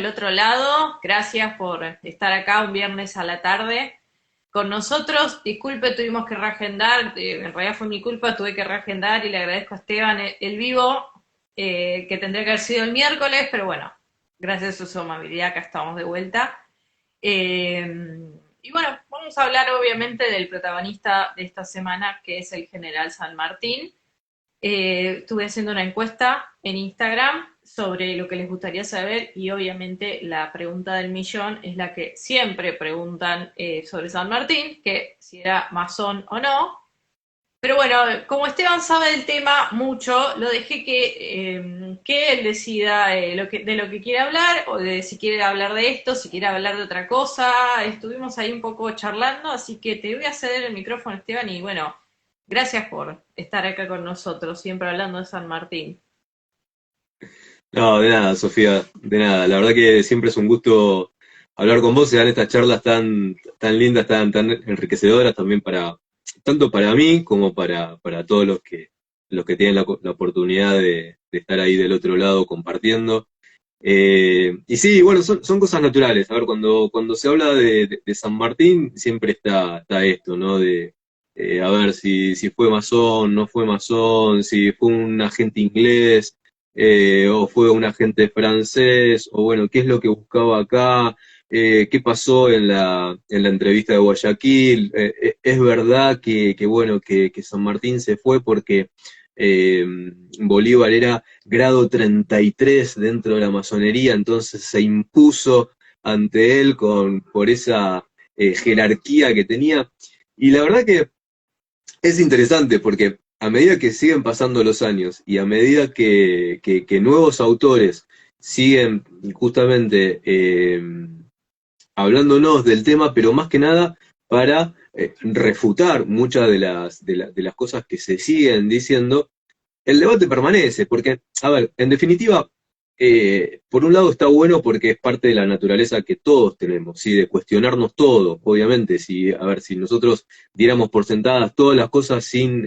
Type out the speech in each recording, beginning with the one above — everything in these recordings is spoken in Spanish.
del otro lado. Gracias por estar acá un viernes a la tarde con nosotros. Disculpe, tuvimos que reagendar, en realidad fue mi culpa, tuve que reagendar y le agradezco a Esteban el vivo, que tendría que haber sido el miércoles, pero bueno, gracias a su amabilidad acá estamos de vuelta. Y bueno, vamos a hablar obviamente del protagonista de esta semana, que es el general San Martín. Estuve haciendo una encuesta en Instagram sobre lo que les gustaría saber y obviamente la pregunta del millón es la que siempre preguntan sobre San Martín, que si era masón o no. Pero bueno, como Esteban sabe del tema mucho, lo dejé que él decida de lo que quiere hablar, o de si quiere hablar de esto, si quiere hablar de otra cosa. Estuvimos ahí un poco charlando, así que te voy a ceder el micrófono, Esteban, y bueno, gracias por estar acá con nosotros, siempre hablando de San Martín. No, de nada, Sofía, de nada. La verdad que siempre es un gusto hablar con vos, se dan estas charlas tan lindas, tan enriquecedoras también tanto para mí como para todos los que tienen la oportunidad de estar ahí del otro lado compartiendo. Y sí, bueno, son cosas naturales. A ver, cuando se habla de San Martín, siempre está esto, ¿no? A ver si fue masón, no fue masón, si fue un agente inglés, o fue un agente francés, o bueno, qué es lo que buscaba acá, qué pasó en la entrevista de Guayaquil. Es verdad bueno, que San Martín se fue porque eh, Bolívar era grado 33 dentro de la masonería, entonces se impuso ante él por esa jerarquía que tenía. Y la verdad que es interesante porque a medida que siguen pasando los años y a medida que nuevos autores siguen justamente hablándonos del tema, pero más que nada para refutar muchas de las cosas que se siguen diciendo, el debate permanece, porque, a ver, en definitiva, por un lado está bueno porque es parte de la naturaleza que todos tenemos, ¿sí? De cuestionarnos todo, obviamente. Si, a ver, si nosotros diéramos por sentadas todas las cosas sin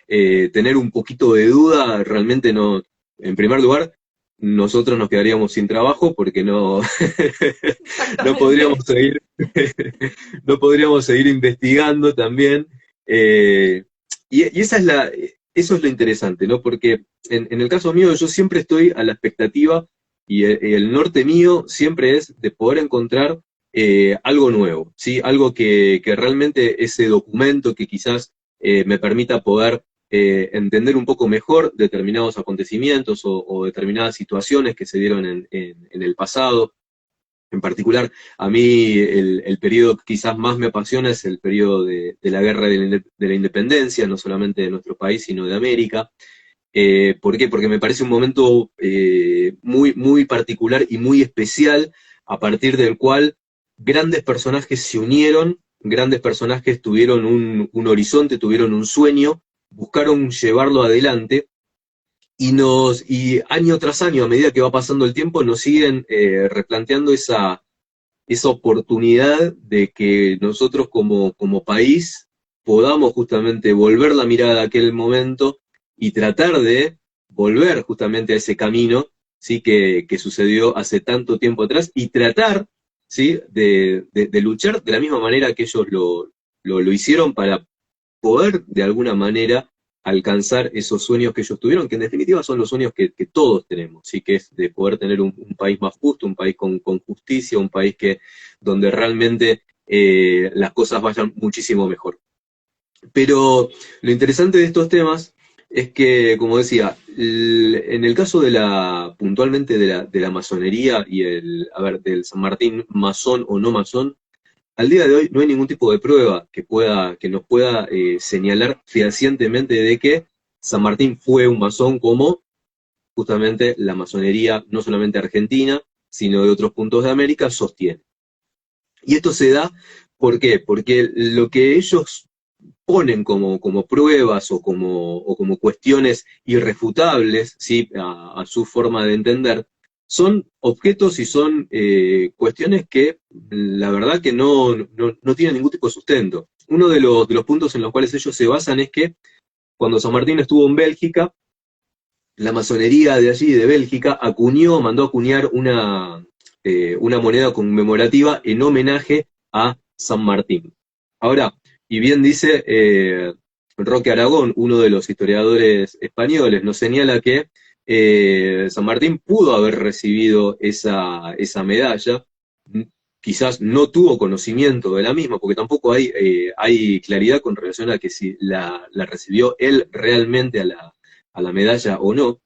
tener un poquito de duda, realmente no, en primer lugar, nosotros nos quedaríamos sin trabajo porque no, no podríamos Exactamente. seguir, no podríamos seguir investigando también. Y eso es lo interesante, ¿no? Porque en el caso mío, yo siempre estoy a la expectativa y el norte mío siempre es de poder encontrar algo nuevo, ¿sí? Algo que realmente ese documento que quizás me permita poder entender un poco mejor determinados acontecimientos o determinadas situaciones que se dieron en el pasado. En particular, a mí el periodo que quizás más me apasiona es el periodo de la guerra de la independencia, no solamente de nuestro país, sino de América. ¿Por qué? Porque me parece un momento muy particular y muy especial, a partir del cual grandes personajes se unieron, grandes personajes tuvieron un horizonte, tuvieron un sueño, buscaron llevarlo adelante y año tras año, a medida que va pasando el tiempo, nos siguen replanteando esa oportunidad de que nosotros como país podamos justamente volver la mirada a aquel momento y tratar de volver justamente a ese camino, ¿sí? que sucedió hace tanto tiempo atrás y tratar, ¿sí? de luchar de la misma manera que ellos lo hicieron para poder de alguna manera alcanzar esos sueños que ellos tuvieron, que en definitiva son los sueños que todos tenemos, ¿sí? Que es de poder tener un país más justo, un país con justicia, un país donde realmente las cosas vayan muchísimo mejor. Pero lo interesante de estos temas es que, como decía, en el caso puntualmente de la masonería y a ver, del San Martín, masón o no masón, al día de hoy no hay ningún tipo de prueba que nos pueda señalar fehacientemente de que San Martín fue un masón como justamente la masonería, no solamente argentina, sino de otros puntos de América, sostiene. Y esto se da, ¿por qué? Porque lo que ellos ponen como pruebas o como cuestiones irrefutables, ¿sí? a su forma de entender, son objetos y son cuestiones que la verdad que no tienen ningún tipo de sustento. Uno de los puntos en los cuales ellos se basan es que cuando San Martín estuvo en Bélgica, la masonería de allí, de Bélgica, mandó acuñar una moneda conmemorativa en homenaje a San Martín. Ahora, y bien dice Roque Aragón, uno de los historiadores españoles, nos señala que San Martín pudo haber recibido esa medalla, quizás no tuvo conocimiento de la misma, porque tampoco hay claridad con relación a que si la recibió él realmente a la medalla o no,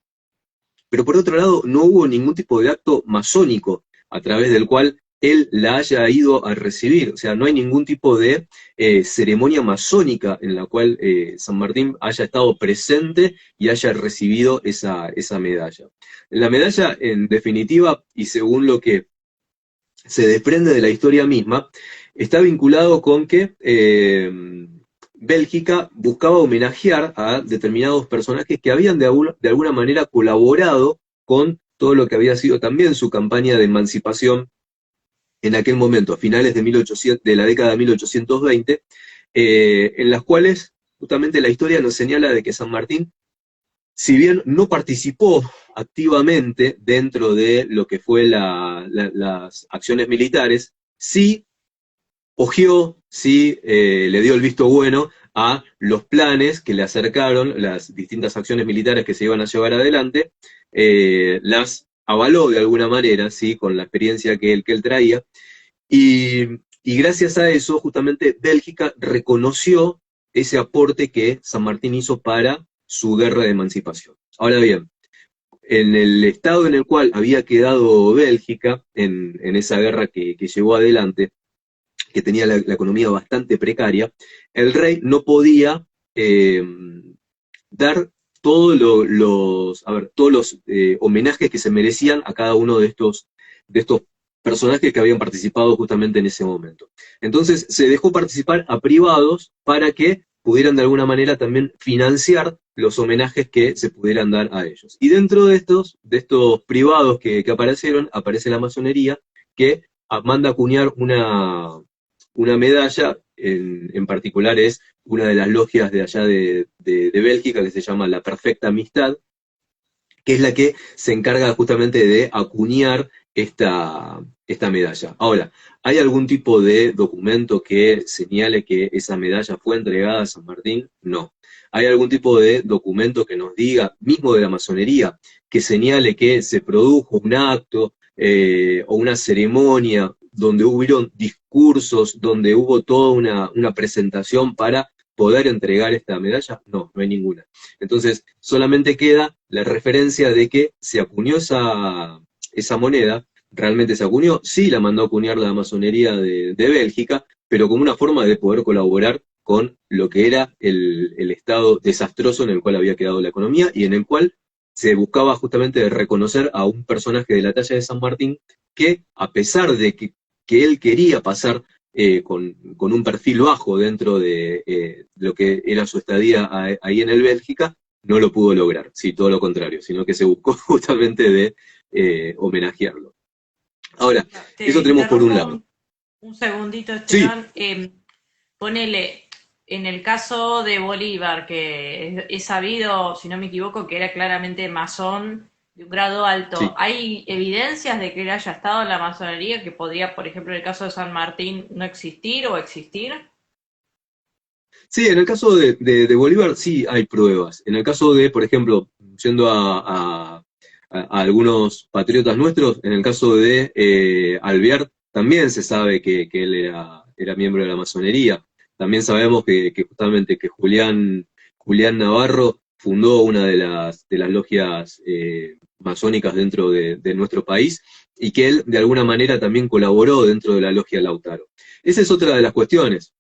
pero por otro lado no hubo ningún tipo de acto masónico a través del cual él la haya ido a recibir, o sea, no hay ningún tipo de ceremonia masónica en la cual San Martín haya estado presente y haya recibido esa medalla. La medalla, en definitiva, y según lo que se desprende de la historia misma, está vinculado con que Bélgica buscaba homenajear a determinados personajes que habían de alguna manera colaborado con todo lo que había sido también su campaña de emancipación en aquel momento, a finales de la década de 1820, en las cuales justamente la historia nos señala de que San Martín, si bien no participó activamente dentro de lo que fue las acciones militares, sí ojeó, sí le dio el visto bueno a los planes que le acercaron, las distintas acciones militares que se iban a llevar adelante, las avaló de alguna manera, sí, con la experiencia que él traía, y gracias a eso, justamente, Bélgica reconoció ese aporte que San Martín hizo para su guerra de emancipación. Ahora bien, en el estado en el cual había quedado Bélgica, en esa guerra que llevó adelante, que tenía la economía bastante precaria, el rey no podía dar todos los homenajes que se merecían a cada uno de estos personajes que habían participado justamente en ese momento. Entonces se dejó participar a privados para que pudieran de alguna manera también financiar los homenajes que se pudieran dar a ellos. Y dentro de estos privados que aparecieron, aparece la masonería, que manda acuñar una medalla, en particular es una de las logias de allá de Bélgica, que se llama La Perfecta Amistad, que es la que se encarga justamente de acuñar esta medalla. Ahora, ¿hay algún tipo de documento que señale que esa medalla fue entregada a San Martín? No. ¿Hay algún tipo de documento que nos diga, mismo de la masonería, que señale que se produjo un acto o una ceremonia donde hubieron discursos, donde hubo toda una presentación para poder entregar esta medalla? No, no hay ninguna. Entonces, solamente queda la referencia de que se acuñó esa moneda, realmente se acuñó, sí la mandó a acuñar la masonería de Bélgica, pero como una forma de poder colaborar con lo que era el estado desastroso en el cual había quedado la economía y en el cual se buscaba justamente reconocer a un personaje de la talla de San Martín que, a pesar de que él quería pasar con un perfil bajo dentro de lo que era su estadía ahí en el Bélgica, no lo pudo lograr, sí, todo lo contrario, sino que se buscó justamente de homenajearlo. Ahora, Te eso tenemos por un interrumpo lado. un segundito, Sí, Esteban. Ponele, en el caso de Bolívar, que es sabido, si no me equivoco, que era claramente masón de un grado alto, sí. ¿hay evidencias de que él haya estado en la masonería que podría, por ejemplo, en el caso de San Martín, no existir o existir? Sí, en el caso de Bolívar sí hay pruebas. En el caso de, por ejemplo, yendo a algunos patriotas nuestros, en el caso de Alvear, también se sabe que él era miembro de la masonería. También sabemos que justamente que Julián Navarro fundó una de las logias masónicas dentro de nuestro país y que él de alguna manera también colaboró dentro de la logia Lautaro. Esa es otra de las cuestiones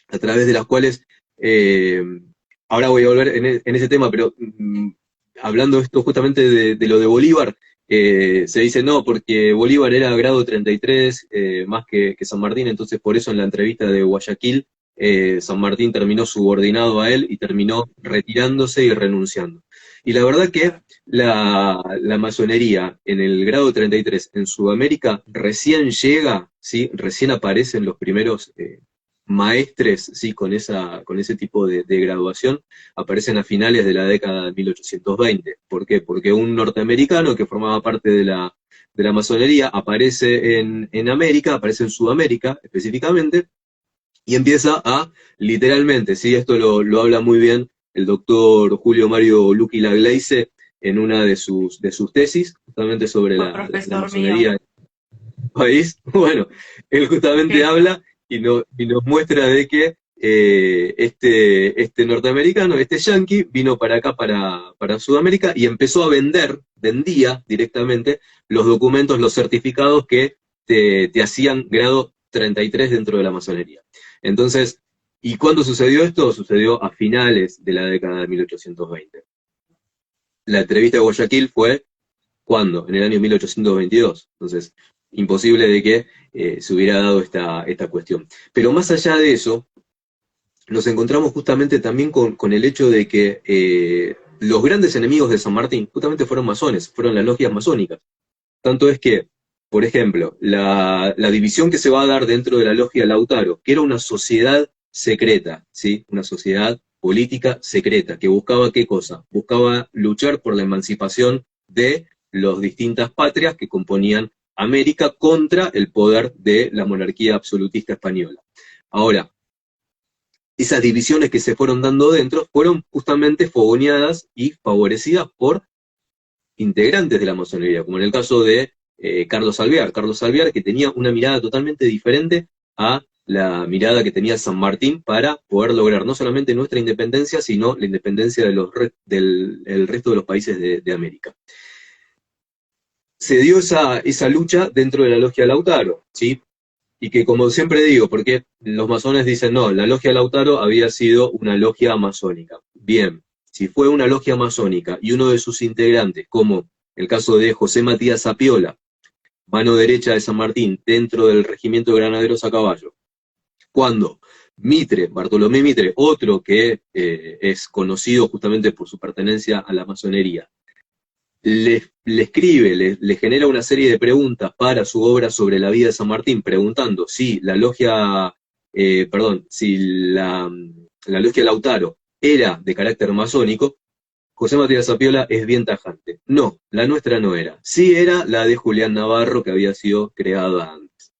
a través de las cuales, eh, ahora voy a volver en ese tema, pero hablando esto justamente de lo de Bolívar, se dice no, porque Bolívar era grado 33 más que San Martín, entonces por eso en la entrevista de Guayaquil, San Martín terminó subordinado a él y terminó retirándose y renunciando. Y la verdad que la masonería en el grado 33 en Sudamérica recién llega, ¿sí? Recién aparecen los primeros maestres, ¿sí? Con ese tipo de graduación, aparecen a finales de la década de 1820. ¿Por qué? Porque un norteamericano que formaba parte de la masonería aparece en América, aparece en Sudamérica específicamente, y empieza a, literalmente, ¿sí? Esto lo habla muy bien el doctor Julio Mario Luqui Lagleize en una de sus tesis, justamente sobre Fue la profesor mío. masonería país. Bueno, él justamente Genio. habla y nos muestra de que este norteamericano, este yanqui, vino para acá, para Sudamérica, y empezó a vendía directamente los documentos, los certificados que te hacían grado 33 dentro de la masonería. Entonces, ¿y cuándo sucedió esto? Sucedió a finales de la década de 1820. La entrevista de Guayaquil fue, ¿cuándo? En el año 1822. Entonces, imposible de que se hubiera dado esta cuestión. Pero más allá de eso, nos encontramos justamente también con el hecho de que los grandes enemigos de San Martín justamente fueron masones, fueron las logias masónicas. Tanto es que, por ejemplo, la división que se va a dar dentro de la logia Lautaro, que era una sociedad secreta, ¿sí? Una sociedad política secreta, que buscaba ¿qué cosa? Buscaba luchar por la emancipación de las distintas patrias que componían América contra el poder de la monarquía absolutista española. Ahora, esas divisiones que se fueron dando dentro fueron justamente fogoneadas y favorecidas por integrantes de la masonería, como en el caso de Carlos Alvear. Carlos Alvear, que tenía una mirada totalmente diferente a la mirada que tenía San Martín para poder lograr no solamente nuestra independencia, sino la independencia del resto de los países de América. Se dio esa lucha dentro de la logia Lautaro, ¿sí? Y que, como siempre digo, porque los masones dicen, no, la logia Lautaro había sido una logia masónica. Bien, si fue una logia masónica y uno de sus integrantes, como el caso de José Matías Zapiola, mano derecha de San Martín, dentro del regimiento de granaderos a caballo, cuando Mitre, Bartolomé Mitre, otro que es conocido justamente por su pertenencia a la masonería, le escribe, le genera una serie de preguntas para su obra sobre la vida de San Martín, preguntando si la logia, si la logia Lautaro era de carácter masónico, José Matías Zapiola es bien tajante. No, la nuestra no era. Sí era la de Julián Navarro, que había sido creada antes.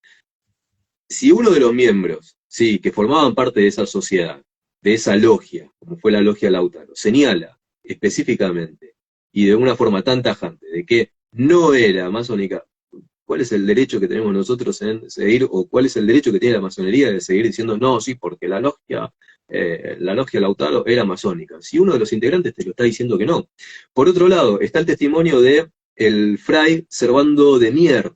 Si uno de los miembros, sí, que formaban parte de esa sociedad, de esa logia, como fue la logia Lautaro, señala específicamente y de una forma tan tajante de que no era masónica, ¿cuál es el derecho que tenemos nosotros en seguir, o cuál es el derecho que tiene la masonería de seguir diciendo, no, sí, porque la logia Lautaro era masónica? Si uno de los integrantes te lo está diciendo que no. Por otro lado, está el testimonio de el fray Servando de Mier.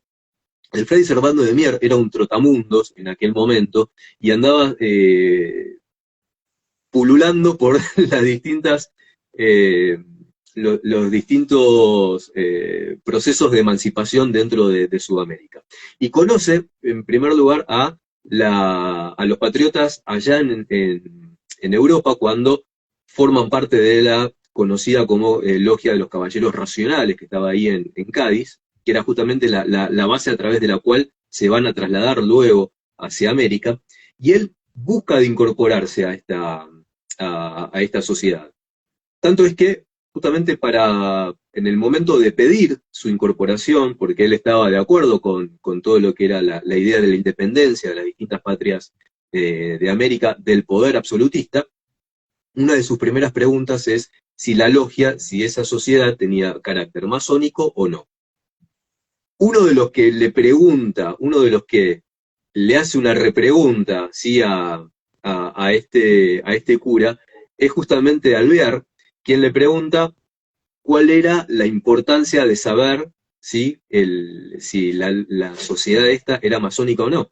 El fray Servando de Mier era un trotamundos en aquel momento y andaba pululando por las distintas los distintos procesos de emancipación dentro de Sudamérica. Y conoce, en primer lugar, a los patriotas allá en Europa, cuando forman parte de la conocida como Logia de los Caballeros Racionales, que estaba ahí en Cádiz, que era justamente la base a través de la cual se van a trasladar luego hacia América, y él busca de incorporarse a esta sociedad. Tanto es que justamente en el momento de pedir su incorporación, porque él estaba de acuerdo con todo lo que era la idea de la independencia de las distintas patrias de América, del poder absolutista, una de sus primeras preguntas es si la logia, si esa sociedad tenía carácter masónico o no. Uno de los que le pregunta, uno de los que le hace una repregunta, ¿sí? a este cura, es justamente Alvear, quien le pregunta cuál era la importancia de saber si la sociedad esta era masónica o no.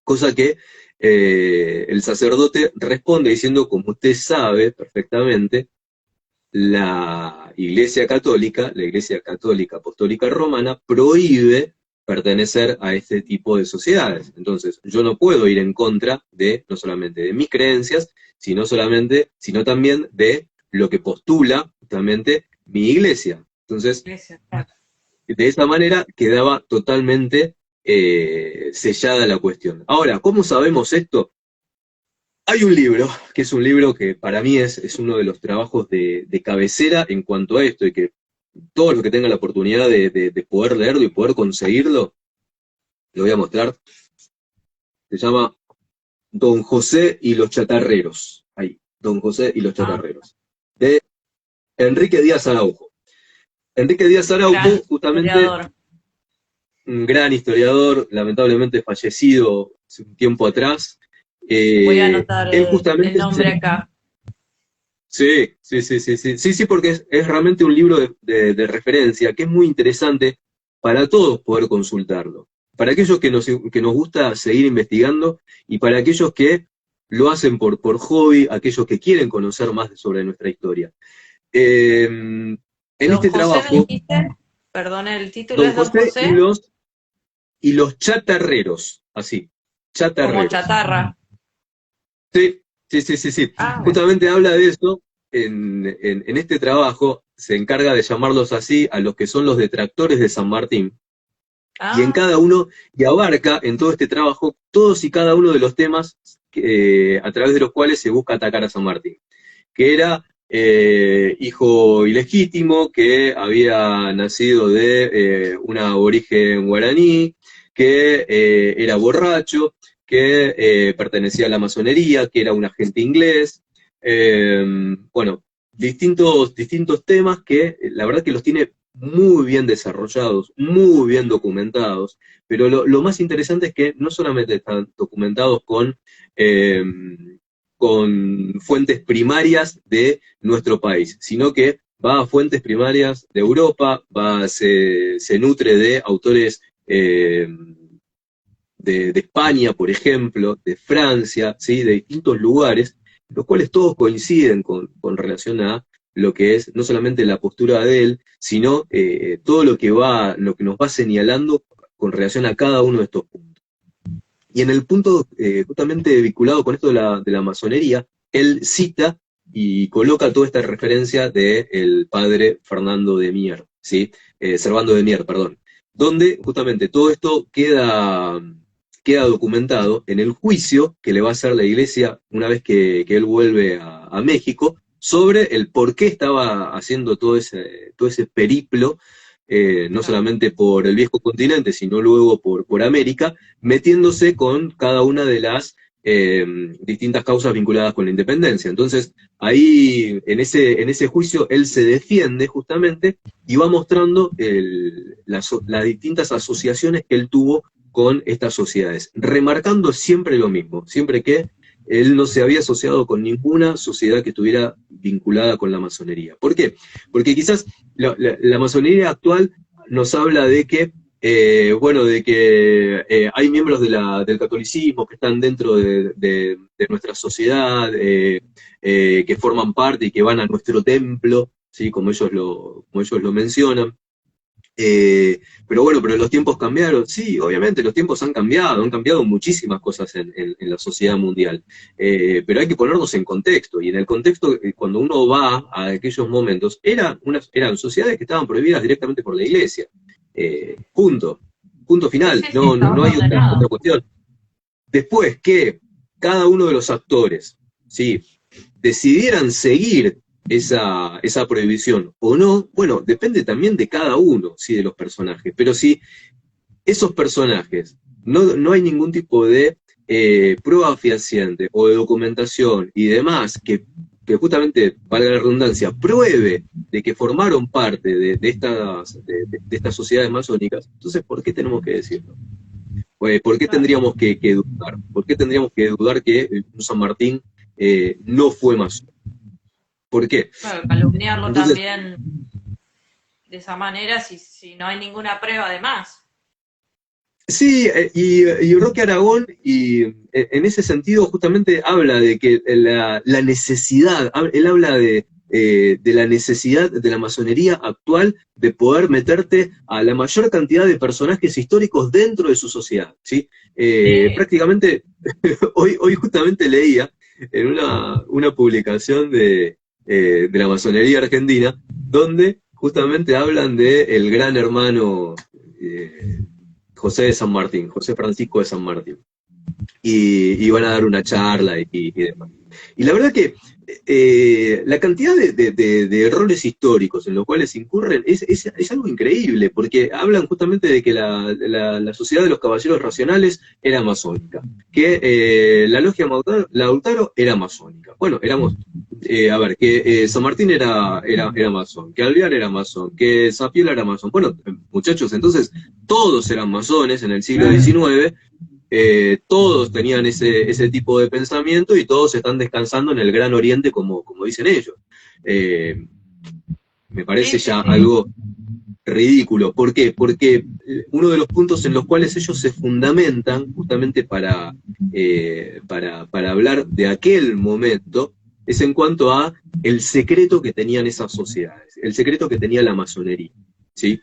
Cosa que el sacerdote responde diciendo, como usted sabe perfectamente, la Iglesia Católica Apostólica Romana, prohíbe pertenecer a este tipo de sociedades. Entonces, yo no puedo ir en contra no solamente de mis creencias, sino también de lo que postula justamente mi iglesia. Entonces, de esa manera quedaba totalmente sellada la cuestión. Ahora, ¿cómo sabemos esto? Hay un libro, que es un libro que para mí es uno de los trabajos de cabecera en cuanto a esto, y que todos los que tengan la oportunidad de poder leerlo y poder conseguirlo, lo voy a mostrar. Se llama Don José y los chatarreros. Ahí, Don José y los chatarreros. De Enrique Díaz Araujo. Enrique Díaz Araujo, justamente, historiador. un gran historiador, lamentablemente fallecido hace un tiempo atrás. Voy a anotar Él justamente el nombre acá. Sí, porque es realmente un libro de referencia que es muy interesante para todos poder consultarlo. Para aquellos que nos gusta seguir investigando y para aquellos que lo hacen por hobby, aquellos que quieren conocer más sobre nuestra historia. En Don este José, trabajo, ¿me dijiste? Perdón, el título Don es Don José José. y los chatarreros, así, Como chatarreros. chatarra. Sí. Ah, bueno. Justamente habla de eso. En este trabajo se encarga de llamarlos así a los que son los detractores de San Martín. Y en Ah, cada uno, y abarca en todo este trabajo todos y cada uno de los temas a través de los cuales se busca atacar a San Martín. Que era hijo ilegítimo, que había nacido de una aborigen guaraní, que era borracho, que pertenecía a la masonería, que era un agente inglés. Bueno, distintos temas que la verdad que los tiene muy bien desarrollados, muy bien documentados, pero lo más interesante es que no solamente están documentados eh, con fuentes primarias de nuestro país, sino que va a fuentes primarias de Europa, se nutre de autores de España, por ejemplo, de Francia, ¿sí? De distintos lugares, los cuales todos coinciden con relación a lo que es no solamente la postura de él, sino todo lo que nos va señalando con relación a cada uno de estos puntos. Y en el punto justamente vinculado con esto de la masonería, él cita y coloca toda esta referencia del padre Fernando de Mier, ¿sí? Servando de Mier, perdón, donde justamente todo esto queda documentado en el juicio que le va a hacer la iglesia una vez que él vuelve a México, sobre el por qué estaba haciendo todo ese periplo, no solamente por el viejo continente, sino luego por América, metiéndose con cada una de las distintas causas vinculadas con la independencia. Entonces, ahí, en ese juicio, él se defiende justamente y va mostrando las distintas asociaciones que él tuvo con estas sociedades, remarcando siempre lo mismo, siempre que él no se había asociado con ninguna sociedad que estuviera vinculada con la masonería. ¿Por qué? Porque quizás la masonería actual nos habla de que hay miembros del catolicismo que están dentro de nuestra sociedad, que forman parte y que van a nuestro templo, ¿sí? Como ellos lo mencionan. Pero los tiempos cambiaron. Sí, obviamente los tiempos han cambiado muchísimas cosas en la sociedad mundial. Pero hay que ponernos en contexto, y en el contexto, cuando uno va a aquellos momentos, eran sociedades que estaban prohibidas directamente por la iglesia. Punto final, sí, no estaba hay otra ordenado. cuestión. Después que cada uno de los actores, ¿sí?, decidieran seguir esa prohibición o no, bueno, depende también de cada uno, ¿sí?, de los personajes. Pero si esos personajes no hay ningún tipo de prueba fehaciente o de documentación y demás que justamente, valga la redundancia, pruebe de que formaron parte de estas sociedades masónicas, entonces, ¿por qué tenemos que decirlo? ¿Por qué tendríamos que dudar? ¿Por qué tendríamos que dudar que un San Martín no fue masón? ¿Por qué? Claro, calumniarlo Entonces, también de esa manera si no hay ninguna prueba además. sí, y Roque Aragón, en ese sentido, justamente habla de que la necesidad, él habla de la necesidad de la masonería actual de poder meterte a la mayor cantidad de personajes históricos dentro de su sociedad, ¿sí? Sí. Prácticamente, hoy justamente leía en una publicación de la masonería argentina, donde justamente hablan de el gran hermano José de San Martín, José Francisco de San Martín. y van a dar una charla y demás. Y la verdad que la cantidad de errores históricos en los cuales incurren es algo increíble, porque hablan justamente de que la sociedad de los caballeros racionales era masónica, que la logia Lautaro era masónica. Bueno, éramos, que San Martín era masón, que Alvear era masón, que Sapiola era masón. Bueno, muchachos, entonces todos eran masones en el siglo XIX. Todos tenían ese tipo de pensamiento y todos están descansando en el Gran Oriente, como dicen ellos. Me parece ya algo ridículo. ¿Por qué? Porque uno de los puntos en los cuales ellos se fundamentan, justamente para hablar de aquel momento, es en cuanto a el secreto que tenían esas sociedades, el secreto que tenía la masonería, ¿sí?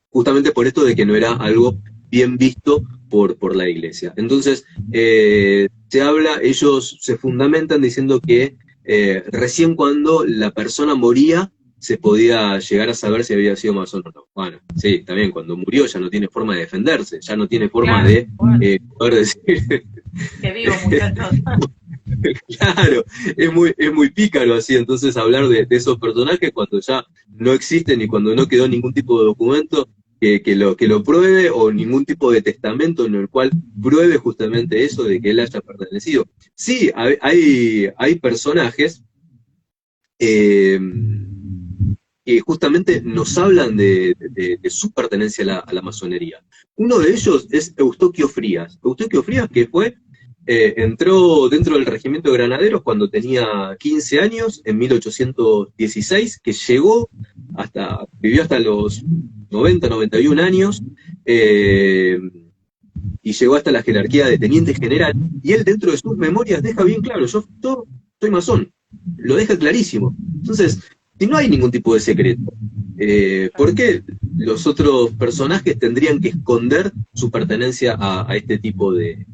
Justamente por esto de que no era algo bien visto por la iglesia. Entonces, ellos se fundamentan diciendo que recién cuando la persona moría se podía llegar a saber si había sido masón o no. Bueno, sí, también cuando murió ya no tiene forma de defenderse, ya no tiene forma de poder decir... Que vivo, muchachos. Claro, es muy pícaro así, entonces hablar de esos personajes cuando ya no existen y cuando no quedó ningún tipo de documento que lo pruebe, o ningún tipo de testamento en el cual pruebe justamente eso de que él haya pertenecido. Sí, hay personajes que justamente nos hablan de su pertenencia a la masonería. Uno de ellos es Eustoquio Frías. Eustoquio Frías, que entró dentro del regimiento de granaderos cuando tenía 15 años, en 1816, que vivió hasta los 90, 91 años, y llegó hasta la jerarquía de teniente general, y él dentro de sus memorias deja bien claro, yo soy masón, lo deja clarísimo. Entonces, si no hay ningún tipo de secreto, ¿por qué los otros personajes tendrían que esconder su pertenencia a este tipo de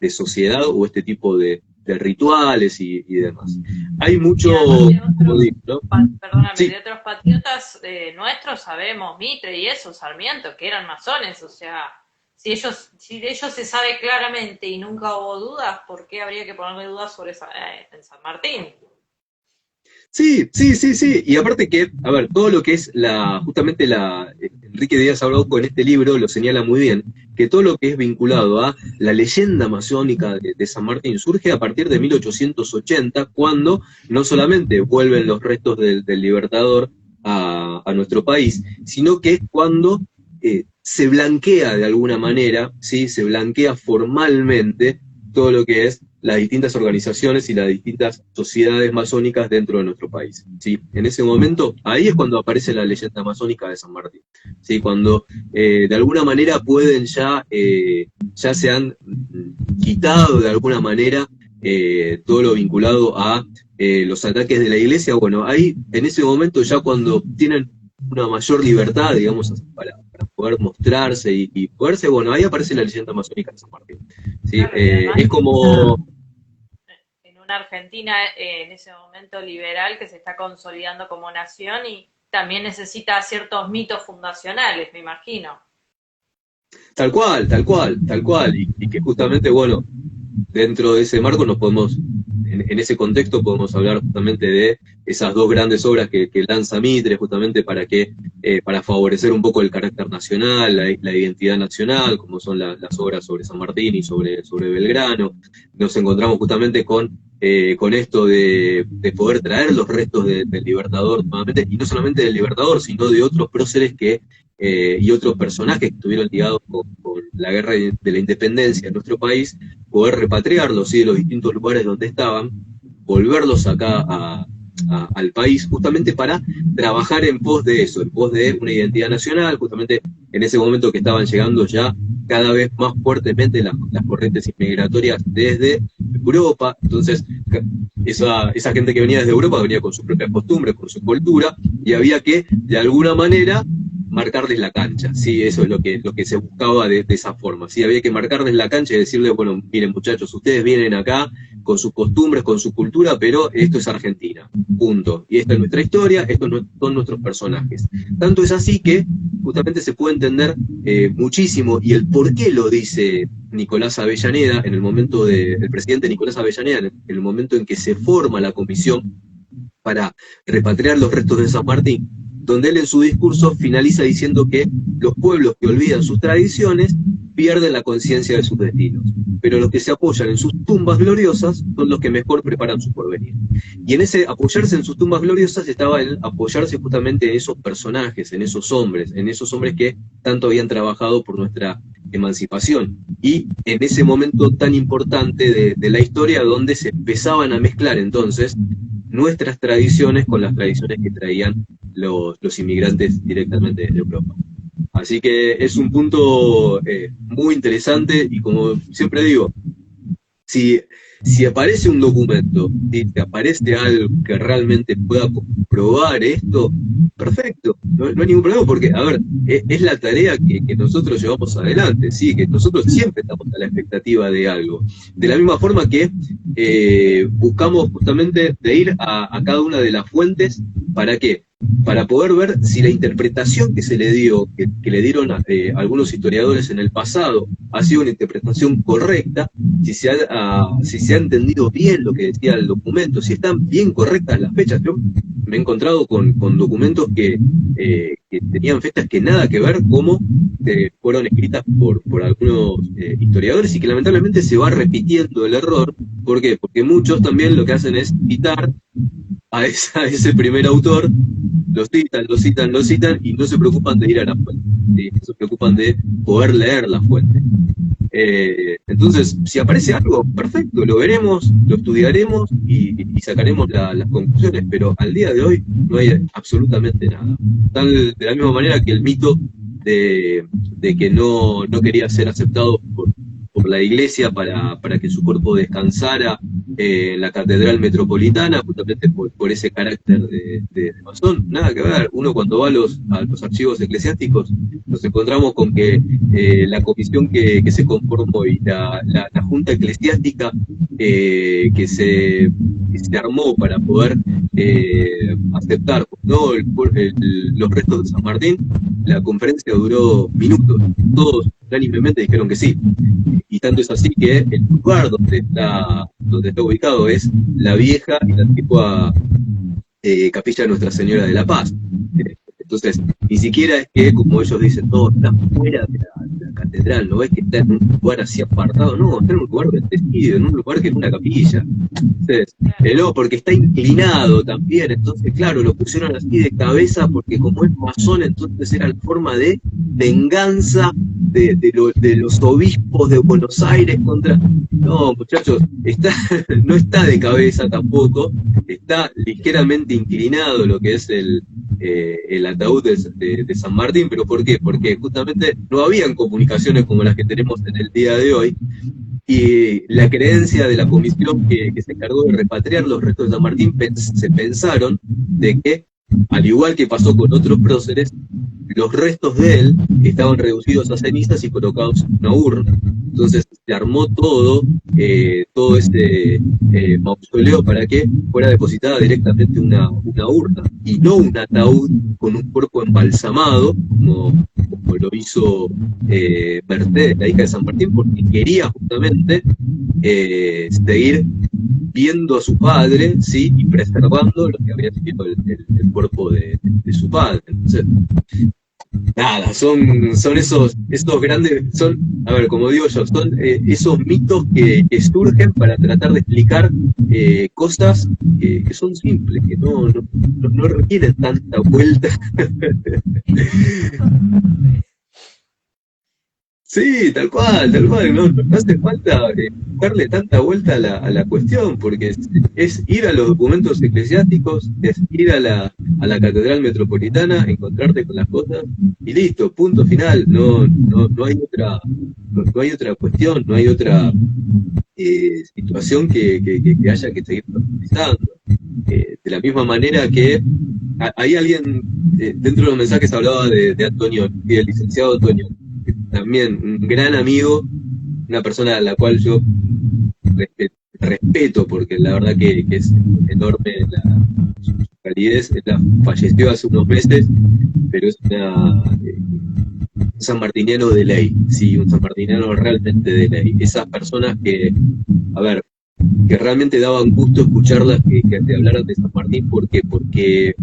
sociedad o este tipo de rituales y demás? Hay mucho, como digo, ¿no? Perdóname, sí. De otros patriotas nuestros sabemos, Mitre y eso, Sarmiento, que eran masones, o sea, si de ellos se sabe claramente y nunca hubo dudas, ¿por qué habría que ponerle dudas sobre en San Martín? Sí. Y aparte que, a ver, todo lo que es justamente Enrique Díaz Abrauco en este libro lo señala muy bien, que todo lo que es vinculado a la leyenda masónica de San Martín surge a partir de 1880, cuando no solamente vuelven los restos del Libertador a nuestro país, sino que es cuando se blanquea de alguna manera, ¿sí? Se blanquea formalmente todo lo que es las distintas organizaciones y las distintas sociedades masónicas dentro de nuestro país, ¿sí? En ese momento, ahí es cuando aparece la leyenda masónica de San Martín, ¿sí? Cuando de alguna manera pueden ya se han quitado de alguna manera todo lo vinculado a los ataques de la iglesia. Bueno, ahí en ese momento ya cuando tienen una mayor libertad, digamos, para poder mostrarse y poderse, bueno, ahí aparece la leyenda masónica de San Martín, ¿sí? Claro, es como... En una Argentina en ese momento liberal que se está consolidando como nación y también necesita ciertos mitos fundacionales, me imagino. Tal cual, y que justamente, bueno, dentro de ese marco nos podemos, en ese contexto podemos hablar justamente de esas dos grandes obras que lanza Mitre, justamente para favorecer un poco el carácter nacional, la identidad nacional, como son las obras sobre San Martín y sobre Belgrano. Nos encontramos justamente con esto de poder traer los restos del Libertador nuevamente, y no solamente del Libertador, sino de otros próceres y otros personajes que estuvieron ligados con la guerra de la independencia en nuestro país, poder repatriarlos, ¿sí? De los distintos lugares donde estaban, volverlos acá al país, justamente para trabajar en pos de eso, en pos de una identidad nacional, justamente en ese momento que estaban llegando ya cada vez más fuertemente las corrientes inmigratorias desde Europa. Entonces esa gente que venía desde Europa venía con sus propias costumbres, con su cultura, y había que de alguna manera marcarles la cancha, ¿sí? Eso es lo que se buscaba de esa forma, ¿sí? Había que marcarles la cancha y decirles, bueno, miren muchachos, ustedes vienen acá con sus costumbres, con su cultura, pero esto es Argentina, punto. Y esta es nuestra historia, estos son nuestros personajes. Tanto es así que justamente se puede entender muchísimo, y el por qué lo dice Nicolás Avellaneda, en el momento el presidente Nicolás Avellaneda, en el momento en que se forma la comisión para repatriar los restos de San Martín, donde él en su discurso finaliza diciendo que los pueblos que olvidan sus tradiciones pierden la conciencia de sus destinos, pero los que se apoyan en sus tumbas gloriosas son los que mejor preparan su porvenir. Y en ese apoyarse en sus tumbas gloriosas estaba el apoyarse justamente en esos personajes, en esos hombres que tanto habían trabajado por nuestra emancipación, y en ese momento tan importante de la historia, donde se empezaban a mezclar entonces nuestras tradiciones con las tradiciones que traían los inmigrantes directamente de Europa. Así que es un punto muy interesante, y como siempre digo, si aparece un documento, si aparece algo que realmente pueda comprobar esto, perfecto, no hay ningún problema, porque, a ver, es la tarea que nosotros llevamos adelante, ¿sí? Que nosotros siempre estamos a la expectativa de algo. De la misma forma que buscamos justamente de ir a cada una de las fuentes. ¿Para qué? Para poder ver si la interpretación que se le dio, que le dieron algunos historiadores en el pasado, ha sido una interpretación correcta, si se ha entendido bien lo que decía el documento, si están bien correctas las fechas. Yo me he encontrado con documentos que tenían fechas que nada que ver, como fueron escritas por algunos historiadores, y que lamentablemente se va repitiendo el error. ¿Por qué? Porque muchos también lo que hacen es citar a ese primer autor, lo citan, y no se preocupan de ir a la fuente, ¿sí? No se preocupan de poder leer la fuente. Entonces, si aparece algo, perfecto, lo veremos, lo estudiaremos y sacaremos las conclusiones, pero al día de hoy no hay absolutamente nada. De la misma manera que el mito de que no quería ser aceptado por la iglesia para que su cuerpo descansara en la catedral metropolitana, justamente por ese carácter de masón. Nada que ver. Uno, cuando va a los archivos eclesiásticos, nos encontramos con que la comisión que se conformó y la junta eclesiástica que se armó para poder aceptar, ¿no?, los restos de San Martín, la conferencia duró minutos. Todos unánimemente dijeron que sí. Y tanto es así que el lugar donde está ubicado es la vieja y la antigua capilla de Nuestra Señora de la Paz. Entonces, ni siquiera es que, como ellos dicen, todo está fuera de la catedral, no es que está en un lugar así apartado, no, está en un lugar bendecido, en un lugar que es una capilla. Entonces, porque está inclinado también, entonces, claro, lo pusieron así de cabeza, porque como es masón, entonces era la forma de venganza de los obispos de Buenos Aires contra... No, muchachos, no está de cabeza tampoco, está ligeramente inclinado lo que es el ataúd de San Martín. ¿Pero por qué? Porque justamente no habían comunicaciones como las que tenemos en el día de hoy, y la creencia de la comisión que se encargó de repatriar los restos de San Martín, se pensaron de que, al igual que pasó con otros próceres, los restos de él estaban reducidos a cenizas y colocados en una urna. Entonces se armó todo este mausoleo para que fuera depositada directamente una urna, y no un ataúd con un cuerpo embalsamado, como lo hizo Mercedes, la hija de San Martín, porque quería justamente seguir viendo a su padre, ¿sí?, y preservando lo que había sido el cuerpo de su padre. Entonces, nada, son esos grandes, a ver, como digo yo, son esos mitos que surgen para tratar de explicar cosas que son simples, que no requieren tanta vuelta. Sí, tal cual, no hace falta darle tanta vuelta a la cuestión, porque es ir a los documentos eclesiásticos, es ir a la catedral metropolitana, encontrarte con las cosas y listo, punto final. No hay otra cuestión, no hay otra situación que haya que seguir profundizando. De la misma manera que Hay alguien, dentro de los mensajes hablaba de Antonio, y del licenciado Antonio, también un gran amigo, una persona a la cual yo respeto, porque la verdad que es enorme su calidez. Ella falleció hace unos meses, pero es un sanmartiniano de ley, sí, un sanmartiniano realmente de ley. Esas personas que, a ver, que realmente daban gusto escucharlas que te hablaran de San Martín, porque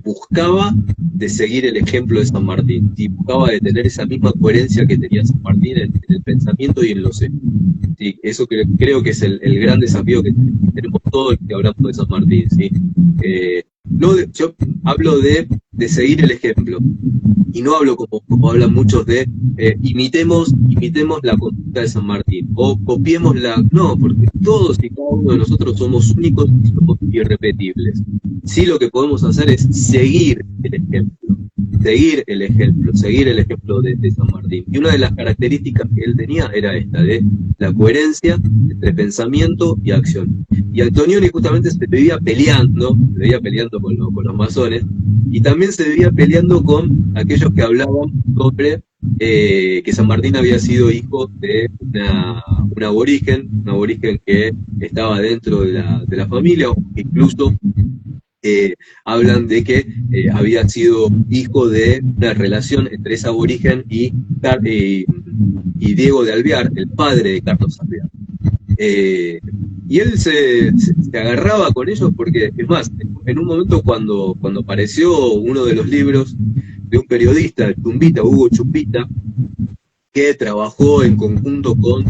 buscaba de seguir el ejemplo de San Martín, y buscaba de tener esa misma coherencia que tenía San Martín en el pensamiento y en los hechos. Sí, eso creo que es el gran desafío que tenemos todos los que hablamos de San Martín, ¿sí? Yo hablo de seguir el ejemplo, y no hablo como hablan muchos de imitemos la conducta de San Martín, o copiemos no, porque todos y cada uno de nosotros somos únicos y somos irrepetibles. Sí, lo que podemos hacer es seguir el ejemplo, seguir el ejemplo de San Martín. Y una de las características que él tenía era esta, de la coherencia entre pensamiento y acción. Y Antonioni justamente se veía peleando con los masones, y también se veía peleando con aquellos que hablaban sobre que San Martín había sido hijo de un aborigen que estaba dentro de la familia, o incluso hablan de que había sido hijo de una relación entre ese aborigen y Diego de Alvear, el padre de Carlos Alvear. Y él se agarraba con ellos porque, es más, en un momento cuando apareció uno de los libros de un periodista, Chumbita, Hugo Chumbita, que trabajó en conjunto con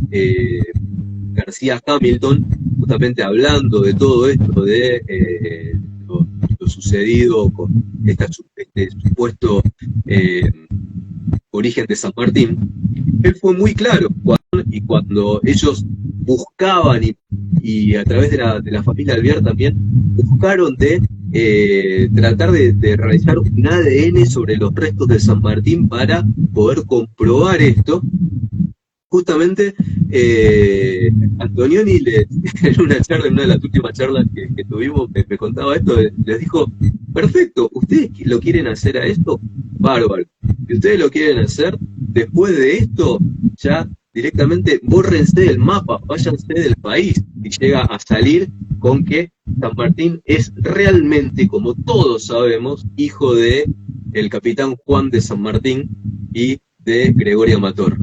García Hamilton, justamente hablando de todo esto, de lo sucedido con este supuesto origen de San Martín. Él fue muy claro cuando ellos buscaban, y a través de la familia Alvear también, buscaron de tratar de realizar un ADN sobre los restos de San Martín para poder comprobar esto. Justamente Antonioni en una de las últimas charlas que tuvimos me contaba esto, les dijo: perfecto, ¿ustedes lo quieren hacer a esto? Bárbaro. Si ustedes lo quieren hacer, después de esto, ya directamente bórrense del mapa, váyanse del país, y llega a salir con que San Martín es realmente, como todos sabemos, hijo de el capitán Juan de San Martín y de Gregoria Mator.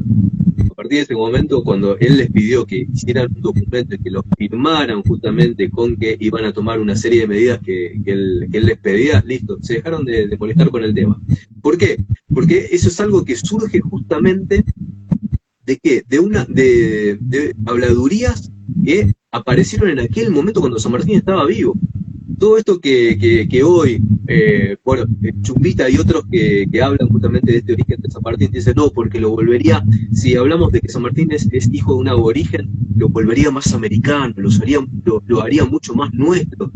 A partir de ese momento, cuando él les pidió que hicieran un documento y que lo firmaran justamente con que iban a tomar una serie de medidas que él les pedía, listo, se dejaron de molestar con el tema. ¿Por qué? Porque eso es algo que surge justamente ¿de qué? De habladurías que aparecieron en aquel momento cuando San Martín estaba vivo. Todo esto que hoy, Chumbita y otros que hablan justamente de este origen de San Martín, dicen, no, porque lo volvería, si hablamos de que San Martín es hijo de un aborigen, lo volvería más americano, lo haría mucho más nuestro.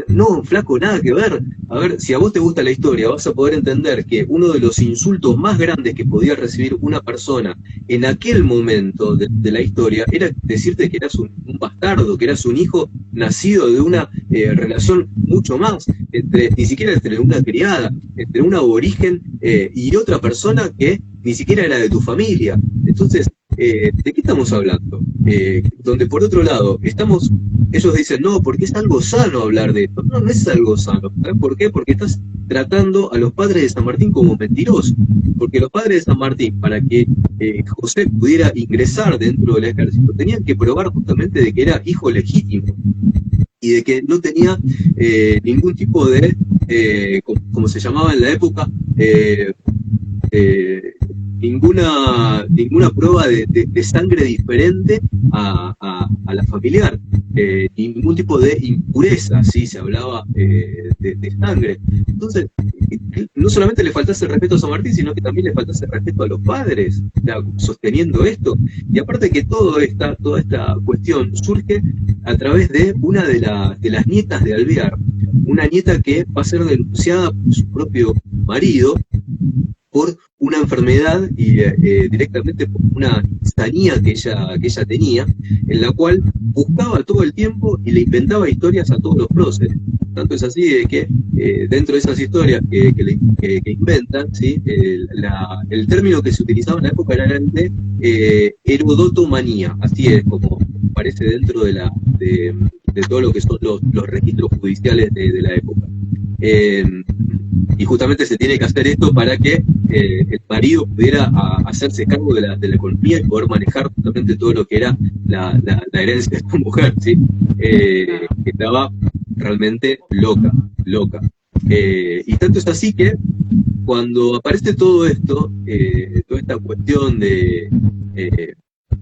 No, flaco, nada que ver. A ver, si a vos te gusta la historia, vas a poder entender que uno de los insultos más grandes que podía recibir una persona en aquel momento de la historia era decirte que eras un bastardo, que eras un hijo nacido de una relación mucho más, ni siquiera entre una criada, entre un aborigen y otra persona que ni siquiera era de tu familia. Entonces, ¿de qué estamos hablando? Donde por otro lado, ellos dicen, no, porque es algo sano hablar de esto. No, no es algo sano. ¿Sabes por qué? Porque estás tratando a los padres de San Martín como mentirosos. Porque los padres de San Martín, para que José pudiera ingresar dentro del ejército, tenían que probar justamente de que era hijo legítimo y de que no tenía ningún tipo de, como se llamaba en la época, ninguna prueba de sangre diferente a la familiar, ningún tipo de impureza, ¿sí? Se hablaba de sangre. Entonces, no solamente le faltase el respeto a San Martín, sino que también le faltase el respeto a los padres, sosteniendo esto. Y aparte que toda esta cuestión surge a través de una de las nietas de Alvear, una nieta que va a ser denunciada por su propio marido por una enfermedad y directamente por una insanía que ella tenía, en la cual buscaba todo el tiempo y le inventaba historias a todos los próceres. Tanto es así de que dentro de esas historias que inventan, ¿sí? El término que se utilizaba en la época era el de herodotomanía, así es como aparece dentro de todo lo que son los registros judiciales de la época. Y justamente se tiene que hacer esto para que el marido pudiera hacerse cargo de la economía y poder manejar justamente todo lo que era la herencia de su mujer, ¿sí? Que estaba realmente loca. Y tanto es así que cuando aparece todo esto, toda esta cuestión de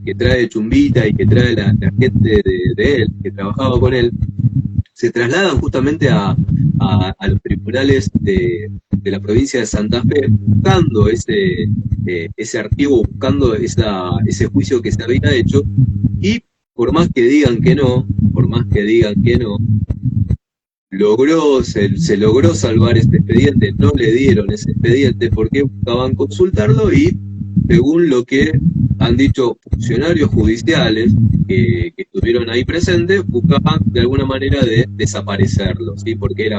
que trae Chumbita y que trae la gente de él, que trabajaba con él, se trasladan justamente a los tribunales de la provincia de Santa Fe, buscando ese archivo, buscando ese juicio que se había hecho, y por más que digan que no, se logró salvar este expediente, no le dieron ese expediente porque buscaban consultarlo y, según lo que han dicho funcionarios judiciales que estuvieron ahí presentes, buscaban de alguna manera de desaparecerlo, ¿sí? Porque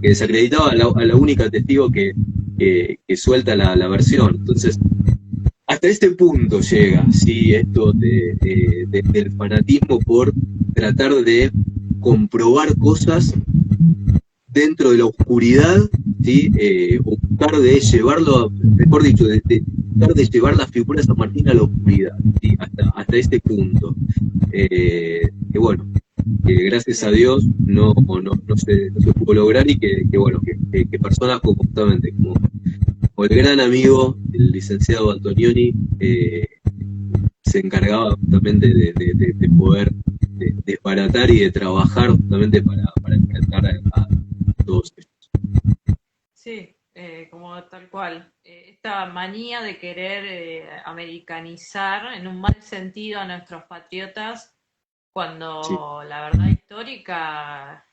desacreditaba a la única testigo que suelta la versión. Entonces, hasta este punto llega, ¿sí? Esto del fanatismo por tratar de comprobar cosas dentro de la oscuridad, ¿sí? O buscar de llevarlo, mejor dicho, buscar de llevar la figura de San Martín a la oscuridad, ¿sí? Hasta este punto. Que bueno, que gracias a Dios no se pudo lograr, y que bueno, que personas justamente como el gran amigo, el licenciado Antonioni, se encargaba justamente de poder desbaratar y de trabajar justamente para enfrentar a todos ellos. Sí, como tal cual. Esta manía de querer americanizar en un mal sentido a nuestros patriotas, cuando Sí. la verdad histórica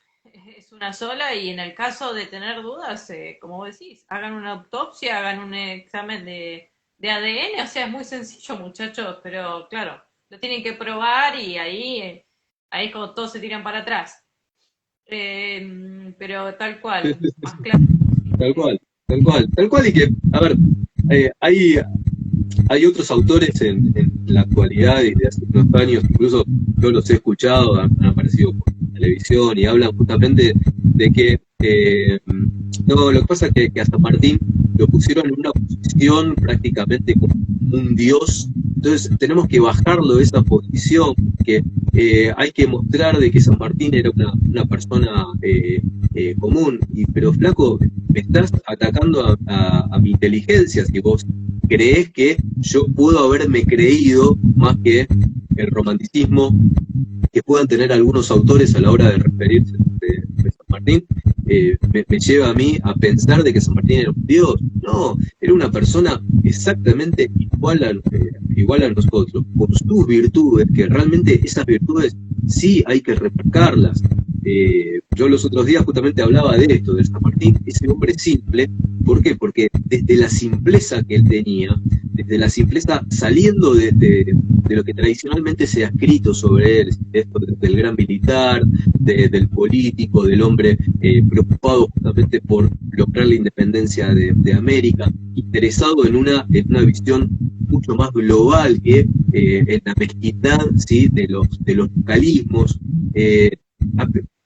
es una sola, y en el caso de tener dudas, como vos decís, hagan una autopsia, hagan un examen de ADN, o sea, es muy sencillo, muchachos, pero claro, lo tienen que probar y ahí es como todos se tiran para atrás. Pero tal cual, más claro. Tal cual, y que, a ver, hay otros autores en la actualidad y de hace unos años, incluso yo los he escuchado, han aparecido por televisión y hablan justamente de que no, lo que pasa es que a San Martín lo pusieron en una posición prácticamente como un dios, entonces tenemos que bajarlo de esa posición, que hay que mostrar de que San Martín era una persona común, pero flaco, me estás atacando a mi inteligencia si vos creés que yo puedo haberme creído más que el romanticismo que puedan tener algunos autores a la hora de referirse de San Martín, me lleva a mí a pensar de que San Martín era un dios. No, era una persona exactamente igual a nosotros, con sus virtudes, que realmente esas virtudes sí hay que remarcarlas. Yo los otros días justamente hablaba de esto, de San Martín, ese hombre simple. ¿Por qué? Porque desde la simpleza que él tenía, desde la simpleza saliendo de lo que tradicionalmente se ha escrito sobre él, esto del gran militar, del político, del hombre preocupado justamente por lograr la independencia de América, interesado en una visión mucho más global que en la mezquindad, ¿sí? de los localismos,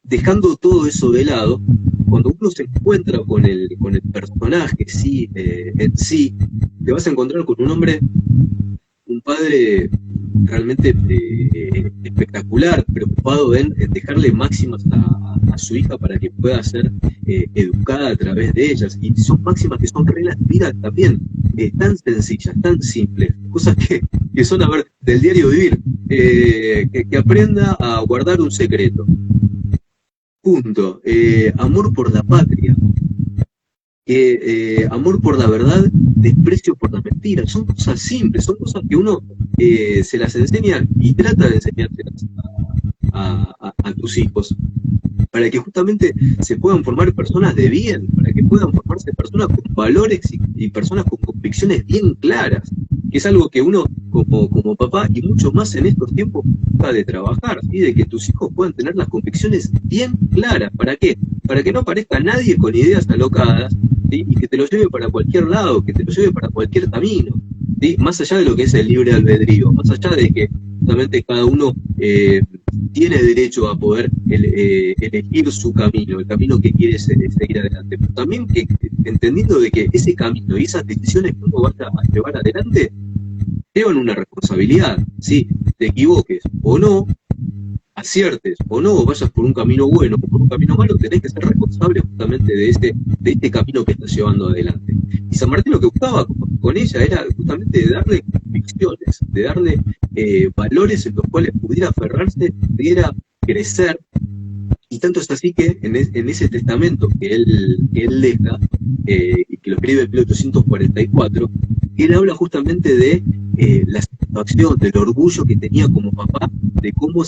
dejando todo eso de lado. Cuando uno se encuentra con el personaje, ¿sí? En sí, te vas a encontrar con un hombre, un padre realmente espectacular, preocupado en dejarle máximas a su hija para que pueda ser educada a través de ellas. Y son máximas que son reglas de vida también, tan sencillas, tan simples, cosas que son, a ver, del diario vivir, que aprenda a guardar un secreto. Punto. Amor por la patria. Amor por la verdad, desprecio por la mentira. Son cosas simples, son cosas que uno se las enseña y trata de enseñárselas a tus hijos. para que justamente se puedan formar personas de bien, para que puedan formarse personas con valores y personas con convicciones bien claras, que es algo que uno como papá, y mucho más en estos tiempos, busca de trabajar, ¿sí? De que tus hijos puedan tener las convicciones bien claras. ¿Para qué? Para que no aparezca nadie con ideas alocadas, ¿sí? Y que te lo lleve para cualquier lado, que te lo lleve para cualquier camino, ¿sí? Más allá de lo que es el libre albedrío, más allá de que justamente cada uno tiene derecho a poder elegir su camino, el camino que quiere seguir adelante, pero también que entendiendo de que ese camino y esas decisiones que uno vaya a llevar adelante llevan una responsabilidad, ¿sí? Te equivoques o no, aciertes o no, vayas por un camino bueno o por un camino malo, tenés que ser responsable justamente de este camino que estás llevando adelante. Y San Martín lo que buscaba con ella era justamente de darle convicciones, de darle valores en los cuales pudiera aferrarse, pudiera crecer. Y tanto es así que en ese testamento que él deja, y que lo escribe en 1844, él habla justamente de la satisfacción, del orgullo que tenía como papá, de cómo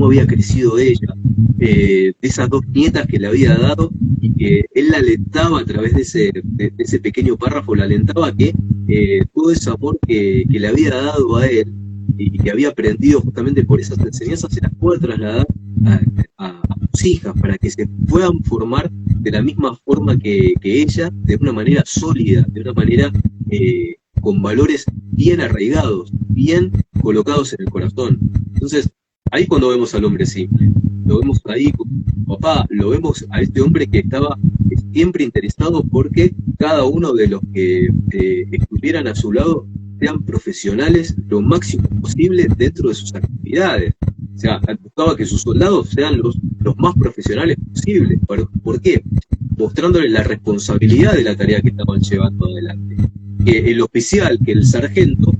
había crecido ella, de esas 2 nietas que le había dado, y que él la alentaba a través de ese pequeño párrafo, la alentaba a que todo ese amor que le había dado a él, y que había aprendido justamente por esas enseñanzas, se las pueda trasladar a sus hijas, para que se puedan formar de la misma forma que ella, de una manera sólida, de una manera con valores bien arraigados, bien colocados en el corazón. Entonces, ahí cuando vemos al hombre simple, lo vemos ahí como papá, lo vemos a este hombre que estaba siempre interesado porque cada uno de los que estuvieran a su lado sean profesionales lo máximo posible dentro de sus actividades. O sea, buscaba que sus soldados sean los más profesionales posibles. ¿Por qué? Mostrándoles la responsabilidad de la tarea que estaban llevando adelante. Que el oficial, que el sargento,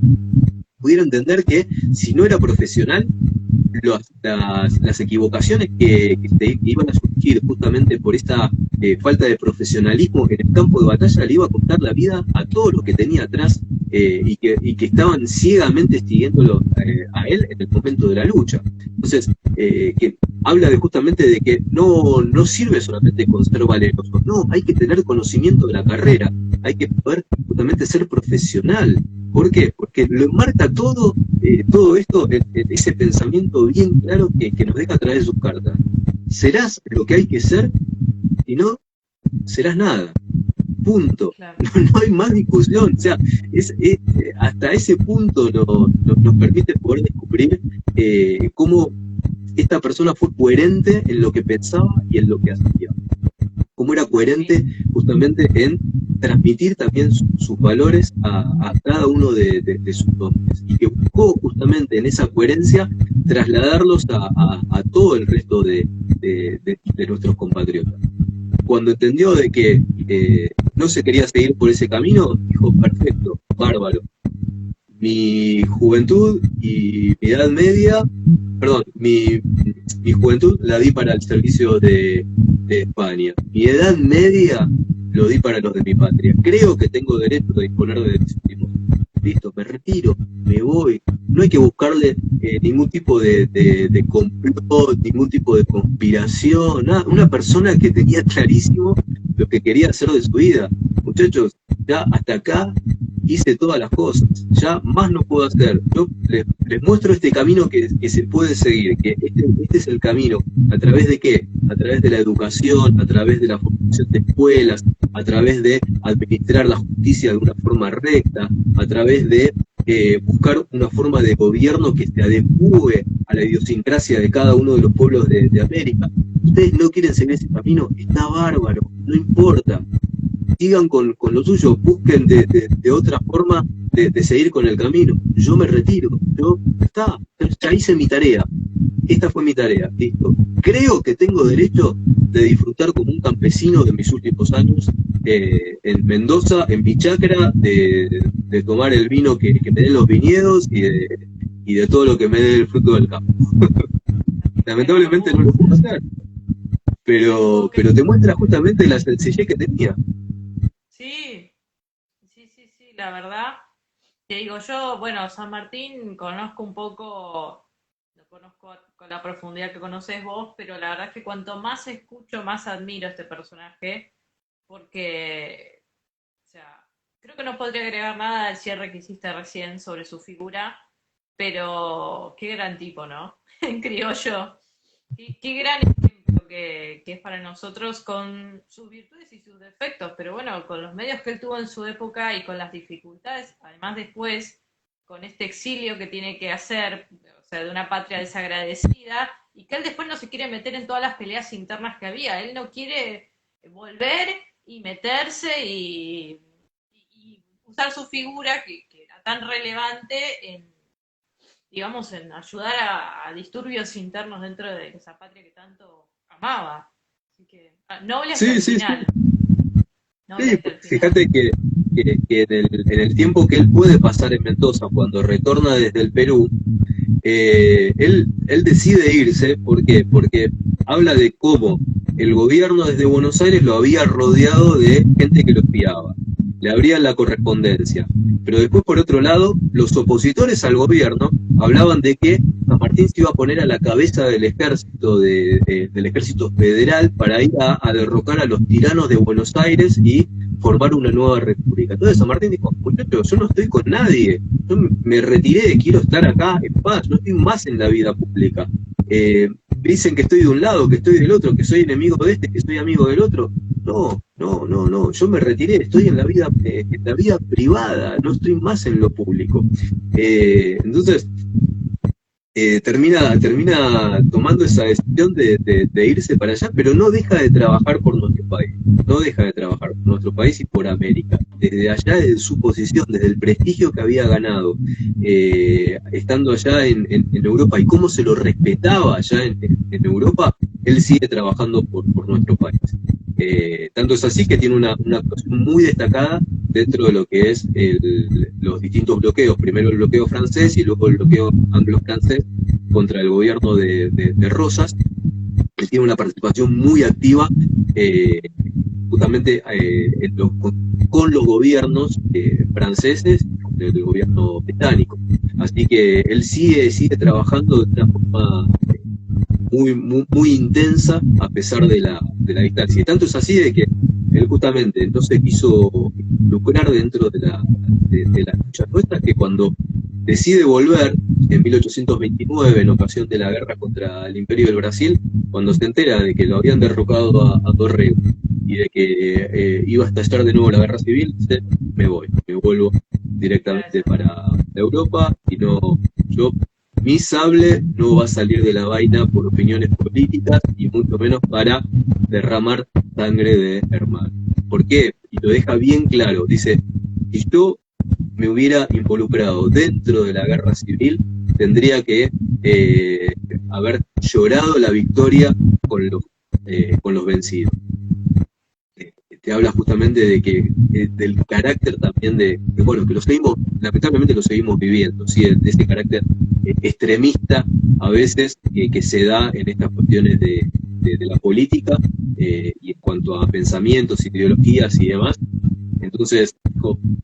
pudiera entender que si no era profesional, las equivocaciones que iban a surgir justamente por esta falta de profesionalismo en el campo de batalla le iba a costar la vida a todos los que tenía atrás, y que estaban ciegamente siguiéndolo a él en el momento de la lucha. Entonces, que habla justamente de que no sirve solamente con ser valeroso, no, hay que tener conocimiento de la carrera, hay que poder justamente ser profesional. ¿Por qué? Porque lo marca todo esto, ese pensamiento bien claro que nos deja a través de sus cartas. Serás lo que hay que ser, y no serás nada. Punto. Claro. No hay más discusión. O sea, hasta ese punto nos permite poder descubrir cómo esta persona fue coherente en lo que pensaba y en lo que hacía. Cómo era coherente justamente en transmitir también sus valores a cada uno de sus hombres, y que buscó justamente en esa coherencia trasladarlos a todo el resto de nuestros compatriotas. Cuando entendió de que no se quería seguir por ese camino, dijo, perfecto, bárbaro. Mi juventud y mi edad media, perdón, mi juventud la di para el servicio de España. Mi edad media lo di para los de mi patria. Creo que tengo derecho a disponer de mis últimos. Listo, me retiro, me voy. No hay que buscarle ningún tipo de complot, ningún tipo de conspiración, nada. Una persona que tenía clarísimo lo que quería hacer de su vida. Muchachos, ya hasta acá hice todas las cosas, ya más no puedo hacer. Yo les muestro este camino que se puede seguir, que este es el camino. ¿A través de qué? A través de la educación, a través de la formación de escuelas, a través de administrar la justicia de una forma recta, a través de buscar una forma de gobierno que se adecue a la idiosincrasia de cada uno de los pueblos de América. Ustedes no quieren seguir ese camino, está bárbaro, no importa. Sigan con lo suyo, busquen de otra forma de seguir con el camino. Yo me retiro, ya hice mi tarea. Esta fue mi tarea, listo. Creo que tengo derecho de disfrutar como un campesino de mis últimos años en Mendoza, en mi chacra, de tomar el vino que me den los viñedos y de todo lo que me dé el fruto del campo. Lamentablemente no lo puedo hacer, pero te muestra justamente la sencillez que tenía. Sí, la verdad. Te digo, yo, bueno, San Martín conozco un poco lo lo conozco con la profundidad que conoces vos, pero la verdad es que cuanto más escucho, más admiro a este personaje, porque, o sea, creo que no podría agregar nada al cierre que hiciste recién sobre su figura, pero qué gran tipo, ¿no? En criollo. Qué gran ejemplo que es para nosotros con sus virtudes y sus defectos, pero bueno, con los medios que él tuvo en su época y con las dificultades, además después, con este exilio que tiene que hacer, o sea, de una patria desagradecida, y que él después no se quiere meter en todas las peleas internas que había, él no quiere volver y meterse y usar su figura que era tan relevante en, digamos, en ayudar a disturbios internos dentro de esa patria que tanto amaba. Así que, noble hasta Sí, el sí, sí. final. Noble Sí, hasta el final. fíjate que en el tiempo que él puede pasar en Mendoza, cuando retorna desde el Perú, él decide irse. ¿Por qué? Porque habla de cómo el gobierno desde Buenos Aires lo había rodeado de gente que lo espiaba, le abrían la correspondencia. Pero después, por otro lado, los opositores al gobierno hablaban de que San Martín se iba a poner a la cabeza del ejército, del ejército federal para ir a derrocar a los tiranos de Buenos Aires y formar una nueva república. Entonces San Martín dijo, muchachos, yo no estoy con nadie, yo me retiré, quiero estar acá en paz, no estoy más en la vida pública. Dicen que estoy de un lado, que estoy del otro, que soy enemigo de este, que soy amigo del otro. No, no, no, no, yo me retiré, estoy en la vida privada, no estoy más en lo público. Entonces, termina tomando esa decisión de irse para allá, pero no deja de trabajar por nuestro país, no deja de trabajar por nuestro país y por América. Desde allá, desde su posición, desde el prestigio que había ganado, estando allá en Europa y cómo se lo respetaba allá en Europa, él sigue trabajando por nuestro país. Tanto es así que tiene una actuación muy destacada dentro de lo que es los distintos bloqueos, primero el bloqueo francés y luego el bloqueo anglo-francés contra el gobierno de Rosas. Él tiene una participación muy activa justamente con los gobiernos franceses y del gobierno británico. Así que él sigue trabajando de una forma muy intensa a pesar de la distancia. Y tanto es así de que él justamente no se quiso lucrar dentro de las luchas nuestras, que cuando decide volver en 1829, en ocasión de la guerra contra el Imperio del Brasil, cuando se entera de que lo habían derrocado a Dorrego y de que iba a estallar de nuevo la guerra civil, dice, me vuelvo directamente para Europa y mi sable no va a salir de la vaina por opiniones políticas y mucho menos para derramar sangre de hermano. ¿Por qué? Y lo deja bien claro. Dice, si yo me hubiera involucrado dentro de la guerra civil, tendría que haber llorado la victoria con los vencidos. Te habla justamente de que del carácter también bueno, que lamentablemente lo seguimos viviendo, ¿sí? De ese carácter extremista a veces que se da en estas cuestiones de la política y en cuanto a pensamientos, ideologías y demás. Entonces,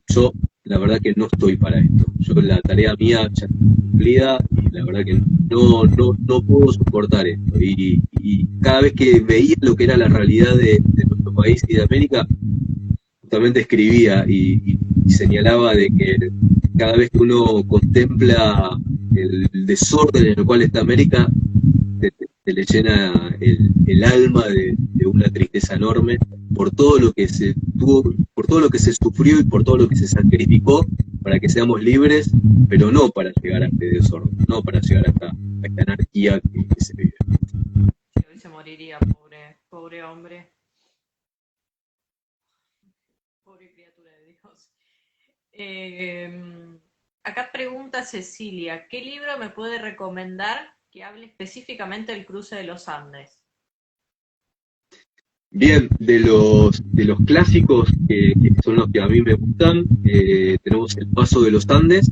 yo la verdad que no estoy para esto. Yo la tarea mía ya está cumplida y la verdad que no puedo soportar esto. Y cada vez que veía lo que era la realidad de nuestro país y de América, justamente escribía y señalaba de que cada vez que uno contempla el desorden en el cual está América, se le llena el alma de una tristeza enorme por todo lo que se tuvo, por todo lo que se sufrió y por todo lo que se sacrificó para que seamos libres, pero no para llegar a este desorden, no para llegar a esta anarquía que se vive. Hoy se moriría, pobre hombre. Pobre criatura de Dios. Acá pregunta Cecilia, ¿qué libro me puede recomendar que hable específicamente del cruce de los Andes? Bien, de los clásicos que son los que a mí me gustan, tenemos El Paso de los Andes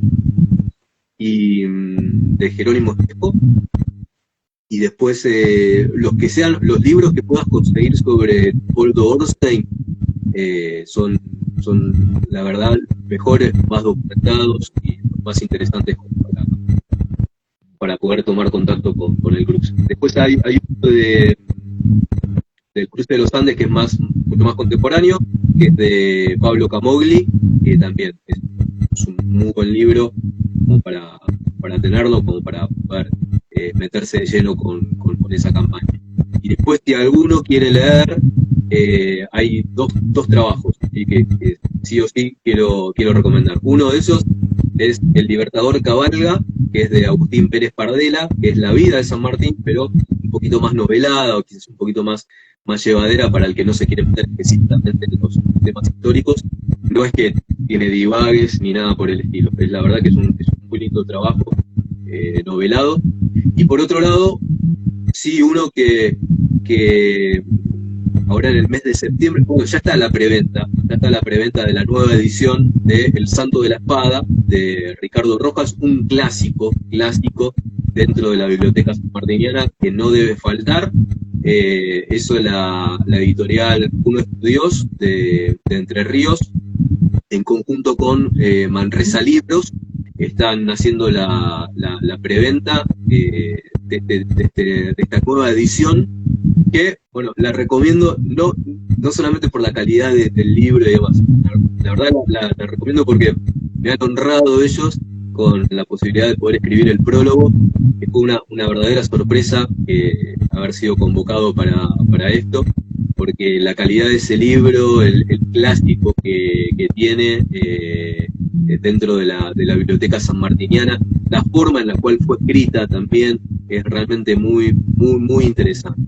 y de Jerónimo Espejo, y después los que sean los libros que puedas conseguir sobre Poldo Ornstein son la verdad mejores, más documentados y más interesantes para poder tomar contacto con el cruce. Después hay uno del cruce de los Andes, que es mucho más contemporáneo, que es de Pablo Camogli, que también es un muy buen libro como para tenerlo, como para poder meterse de lleno con esa campaña. Y después, si alguno quiere leer, hay dos trabajos que sí o sí quiero recomendar. Uno de esos es El Libertador Cabalga, que es de Agustín Pérez Pardela, que es la vida de San Martín, pero un poquito más novelada, o quizás un poquito más llevadera para el que no se quiere meter específicamente en los temas históricos. No es que tiene divagues ni nada por el estilo, es la verdad que es un muy lindo trabajo, novelado. Y por otro lado, sí, uno que ahora en el mes de septiembre, bueno, ya está la preventa de la nueva edición de El Santo de la Espada, de Ricardo Rojas, un clásico dentro de la biblioteca sanmartiniana que no debe faltar. Eso es la editorial Uno Estudios de Entre Ríos, en conjunto con Manresa Libros, están haciendo la preventa de esta nueva edición, que, bueno, la recomiendo no solamente por la calidad del libro y demás, la verdad la recomiendo porque me han honrado ellos con la posibilidad de poder escribir el prólogo, que fue una verdadera sorpresa haber sido convocado para esto, porque la calidad de ese libro, el clásico que tiene dentro de la biblioteca sanmartiniana, la forma en la cual fue escrita también es realmente muy, muy, muy interesante.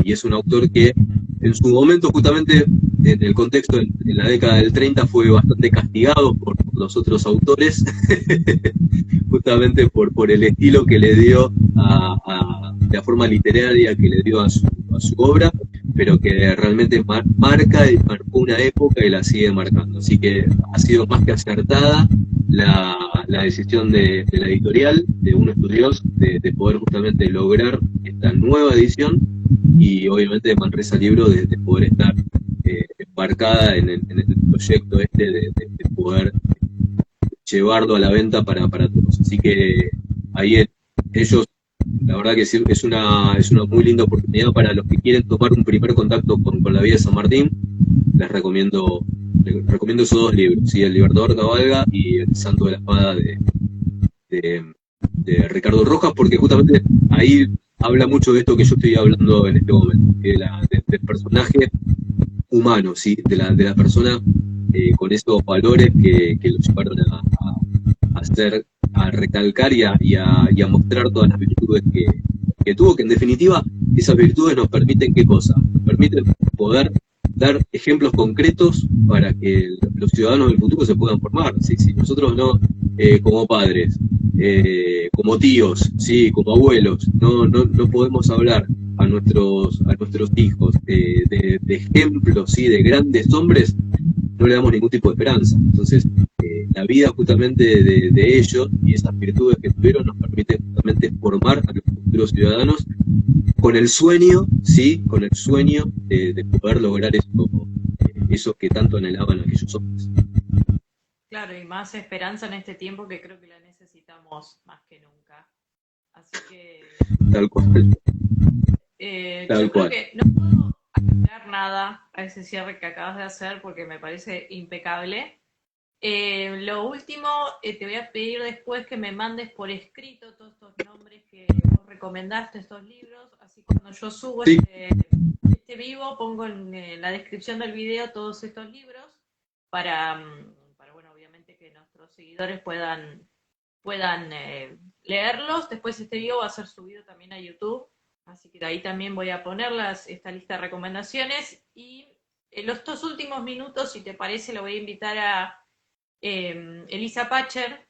Y es un autor que en su momento, justamente en el contexto en la década del 30, fue bastante castigado por los otros autores, justamente por el estilo que le dio la forma literaria que le dio a su obra, pero que realmente marcó una época y la sigue marcando. Así que ha sido más que acertada la decisión de la editorial, de Uno Estudios, de poder justamente lograr esta nueva edición, y obviamente de Manresa Libro de poder estar embarcada en el proyecto de poder llevarlo a la venta para todos. Así que ahí ellos, la verdad que es una muy linda oportunidad para los que quieren tomar un primer contacto con la vida de San Martín. Les recomiendo esos dos libros, ¿sí? El Libertador Cabalga y El Santo de la Espada de Ricardo Rojas, porque justamente ahí habla mucho de esto que yo estoy hablando en este momento, del personaje humano, ¿sí? De la persona con esos valores que lo llevaron a recalcar y a mostrar todas las virtudes que tuvo, que en definitiva esas virtudes nos permiten, ¿qué cosa? Nos permiten poder dar ejemplos concretos para que los ciudadanos del futuro se puedan formar. ¿Sí? Si nosotros no, como padres, como tíos, ¿sí? Como abuelos, no podemos hablar a nuestros hijos de ejemplos, ¿sí? De grandes hombres, no le damos ningún tipo de esperanza. Entonces, la vida justamente de ellos y esas virtudes que tuvieron nos permiten justamente formar a los futuros ciudadanos con el sueño, ¿sí? Con el sueño de poder lograr eso que tanto anhelaban aquellos hombres. Claro, y más esperanza en este tiempo que creo que la necesitamos más que nunca. Así que... Tal cual. Yo creo que no puedo agregar nada a ese cierre que acabas de hacer porque me parece impecable. Lo último, te voy a pedir después que me mandes por escrito todos estos nombres que vos recomendaste, estos libros, así cuando yo subo sí. este vivo, pongo en la descripción del video todos estos libros para bueno, obviamente que nuestros seguidores puedan leerlos. Después este video va a ser subido también a YouTube, así que ahí también voy a poner esta lista de recomendaciones. Y en los dos últimos minutos, si te parece, lo voy a invitar a Elisa Pacher,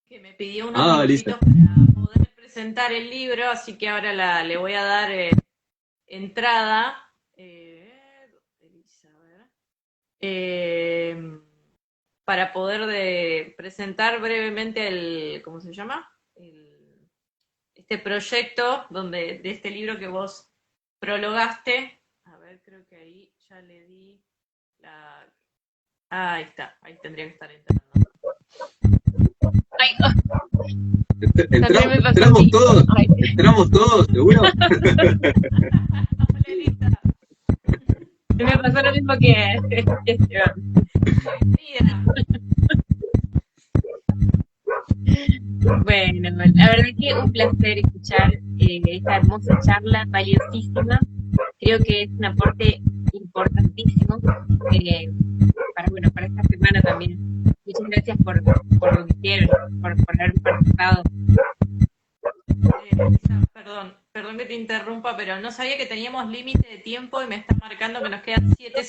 que me pidió unos minutitos para poder presentar el libro, así que ahora le voy a dar entrada. Elisa, a ver. Para poder presentar brevemente ¿cómo se llama? Este proyecto de este libro que vos prologaste. A ver, creo que ahí ya le di ahí está, ahí tendría que estar entrando. También me pasó ¿Entramos así. todos? Ay. ¿Entramos todos, seguro? Hola, Elisa. Me pasó lo mismo que Esteban. Bienvenida. Bueno, la verdad que un placer escuchar esta hermosa charla, valiosísima. Creo que es un aporte importantísimo para esta semana también. Muchas gracias por lo que hicieron, por haber participado. Elisa, perdón que te interrumpa, pero no sabía que teníamos límite de tiempo y me está marcando que nos quedan 7 segundos.